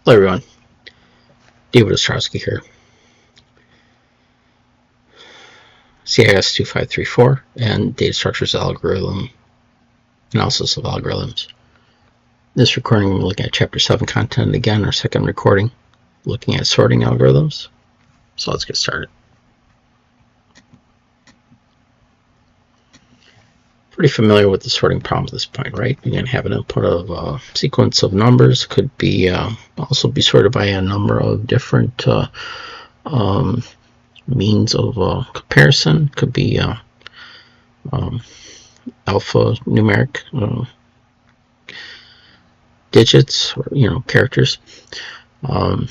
Hello everyone, David Ostrowski here, CIS 2534 and Data Structures Algorithm, Analysis of Algorithms. This recording we're looking at Chapter 7 content again, our second recording, looking at sorting algorithms. So let's get started. Pretty familiar with the sorting problem at this point, right? You're going to have an input of a sequence of numbers. Could be also be sorted by a number of different means of comparison. Could be alphanumeric digits, or characters. The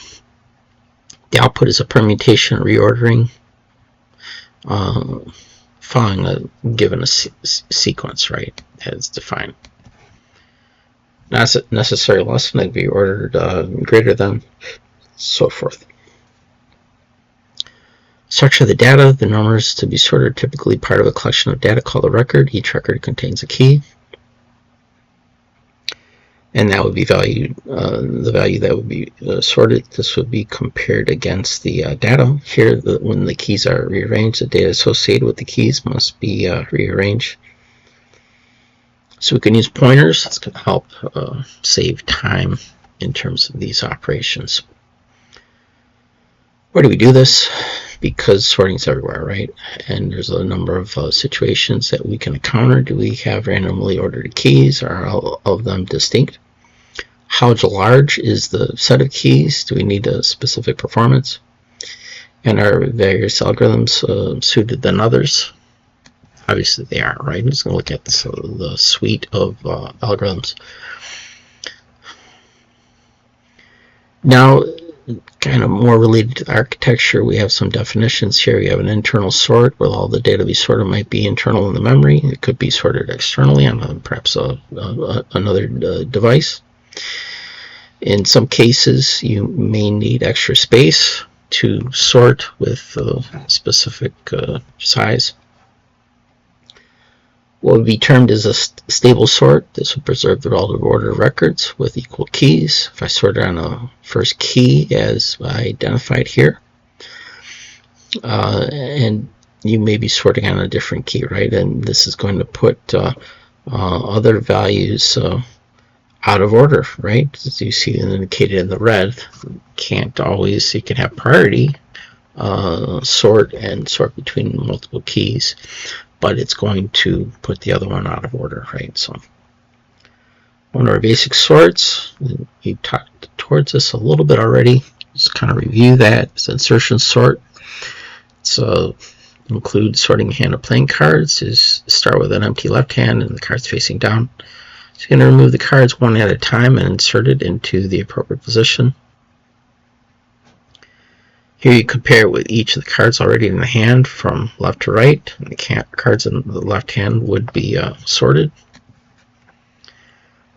output is a permutation or reordering following a given sequence, right, as defined. Not necessarily less than, they'd be ordered greater than, so forth. Structure of the data. The numbers to be sorted are typically part of a collection of data called a record. Each record contains a key, and that would be valued, the value that would be sorted. This would be compared against the data. Here, when the keys are rearranged, the data associated with the keys must be rearranged. So we can use pointers. It's going to help save time in terms of these operations. Where do we do this? Because sorting is everywhere, right? And there's a number of situations that we can encounter. Do we have randomly ordered keys? Are all of them distinct? How large is the set of keys? Do we need a specific performance? And are various algorithms suited than others? Obviously they are, right? I'm just going to look at the suite of algorithms. Now, kind of more related to the architecture, we have some definitions here. We have an internal sort where all the data to be sorted might be internal in the memory. It could be sorted externally on perhaps another device. In some cases, you may need extra space to sort with a specific size. What would be termed as a stable sort. This would preserve the relative order of records with equal keys. If I sorted on a first key as identified here, and you may be sorting on a different key, right? And this is going to put other values out of order, right? As you see indicated in the red, can't always, you can have priority sort between multiple keys, but it's going to put the other one out of order, right? So one of our basic sorts, we talked towards this a little bit already. Just kind of review that. It's insertion sort. So include sorting a hand of playing cards. Is start with an empty left hand and the cards facing down. So you're going to remove the cards one at a time and insert it into the appropriate position. Here you compare it with each of the cards already in the hand from left to right. And the cards in the left hand would be sorted.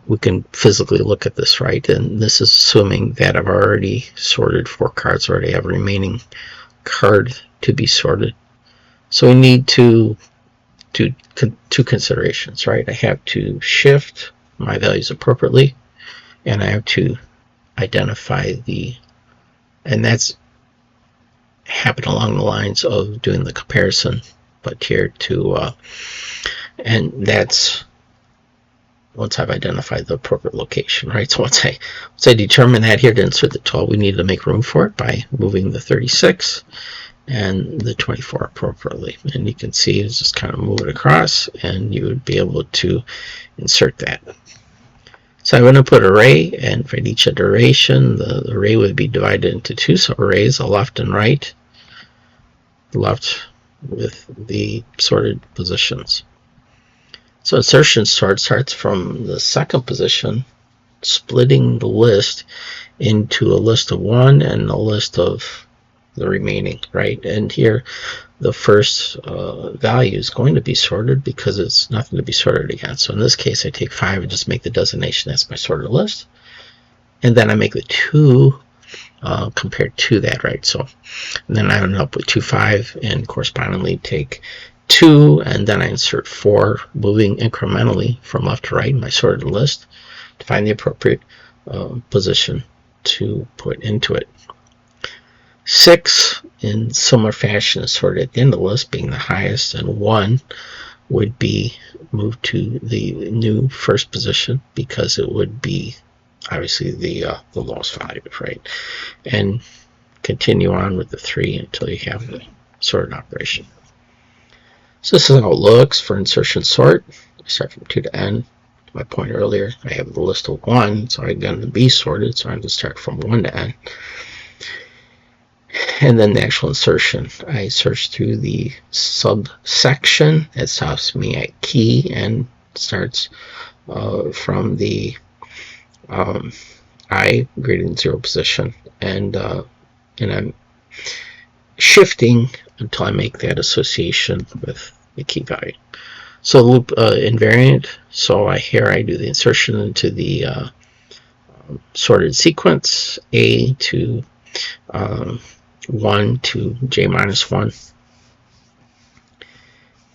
We can physically look at this, right? And this is assuming that I've already sorted 4 cards, already have a remaining card to be sorted. So we need two considerations, right? I have to shift my values appropriately, and I have to identify and that's happen along the lines of doing the comparison, but here and that's once I've identified the appropriate location, right? So once I determine that here to insert the 12, we need to make room for it by moving the 36 and the 24 appropriately. And you can see it's just kind of move it across, and you would be able to insert that. So I'm going to put array, and for each iteration, the array would be divided into 2 subarrays, a left and right. Left with the sorted positions. So insertion sort starts from the second position, splitting the list into a list of 1 and a list of the remaining, right? And here the first value is going to be sorted because it's nothing to be sorted against. So in this case, I take 5 and just make the designation that's my sorted list. And then I make the 2 compared to that, right? So and then I end up with 2, 5, and correspondingly take 2, and then I insert 4, moving incrementally from left to right in my sorted list to find the appropriate position to put into it. 6, in similar fashion, is sorted at the end of the list, being the highest, and 1 would be moved to the new first position because it would be obviously the lowest value, right? And continue on with the 3 until you have the sorted operation. So this is how it looks for insertion sort. I start from 2 to n. My point earlier, I have the list of 1, so I'm going to be sorted, so I'm going to start from 1 to n. And then the actual insertion, I search through the subsection. It stops me at key and starts from the I greater than 0 position, and I'm shifting until I make that association with the key value. So loop invariant. So here I do the insertion into the sorted sequence, A to 1 to j minus 1,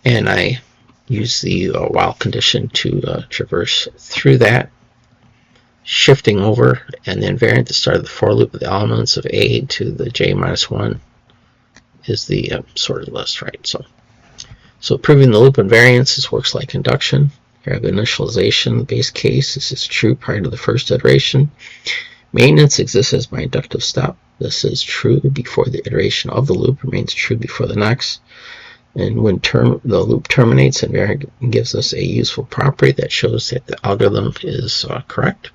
and I use the while condition to traverse through that, shifting over, and the invariant at the start of the for loop of the elements of A to the j minus 1 is the sorted list, right? So proving the loop invariance, this works like induction. Here I have initialization, the base case. This is true prior to the first iteration. Maintenance exists as my inductive step. This is true before the iteration of the loop, remains true before the next. And when the loop terminates, invariant gives us a useful property that shows that the algorithm is correct.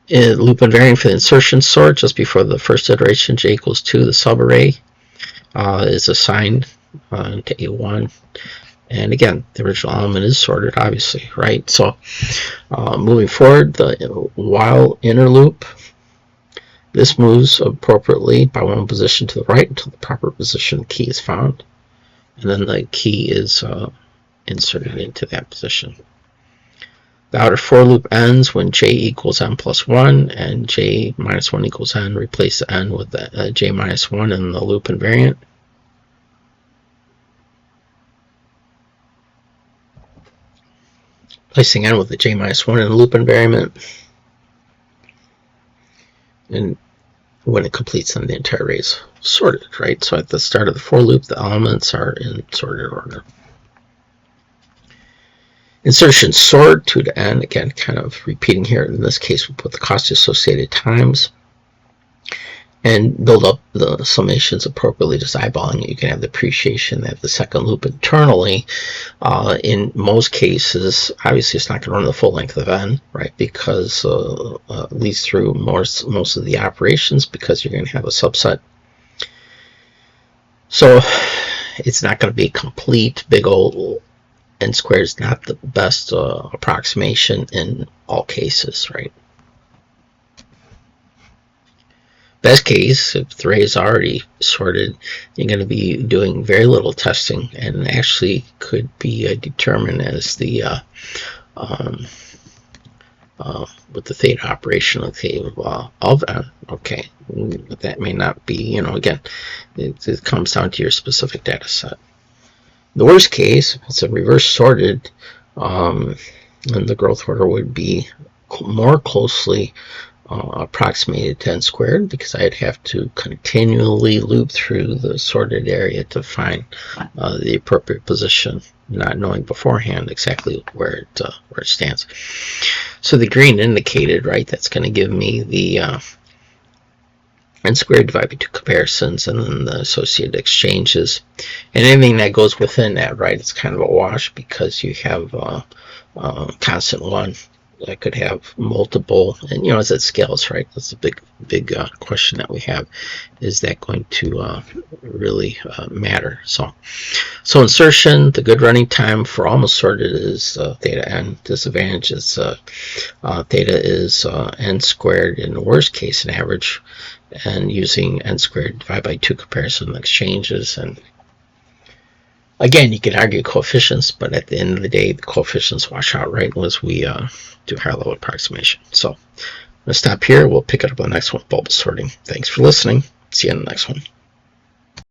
In loop invariant for the insertion sort, just before the first iteration, j equals 2, the subarray is assigned to A1. And again, the original element is sorted, obviously, right? So moving forward, the while inner loop, this moves appropriately by 1 position to the right until the proper position key is found. And then the key is inserted into that position. The outer for loop ends when j equals n plus 1 and j minus 1 equals n. Replace the n with the j minus 1 in the loop invariant. Placing n with the j minus 1 in the loop invariant. And when it completes, then the entire array is sorted, right? So at the start of the for loop, the elements are in sorted order. Insertion sort 2 to n, again, kind of repeating here. In this case, we put the cost associated times and build up the summations appropriately, just eyeballing it. You can have the appreciation that the second loop internally, in most cases, obviously it's not going to run the full length of n, right? Because at least through most of the operations, because you're going to have a subset. So it's not going to be complete. Big old n squared is not the best approximation in all cases, right? Best case, if the array is already sorted, you're going to be doing very little testing, and actually could be determined as the with the theta operation of n. Okay, but that may not be, again, it comes down to your specific data set. The worst case, if it's a reverse sorted, then the growth order would be more closely approximated to n squared, because I'd have to continually loop through the sorted area to find the appropriate position, not knowing beforehand exactly where it stands. So the green indicated, right, that's going to give me the n squared divided by 2 comparisons, and then the associated exchanges, and anything that goes within that, right, it's kind of a wash, because you have constant 1 that could have multiple, and as it scales, right, that's a big question that we have. Is that going to really matter? So insertion, the good running time for almost sorted is theta n. Disadvantage is theta is n squared in the worst case, an average, and using n squared divided by 2 comparison exchanges. And again, you can argue coefficients, but at the end of the day, the coefficients wash out, right, as we do higher level approximation. So I'm going to stop here. We'll pick it up on the next one, bulb sorting. Thanks for listening. See you in the next one.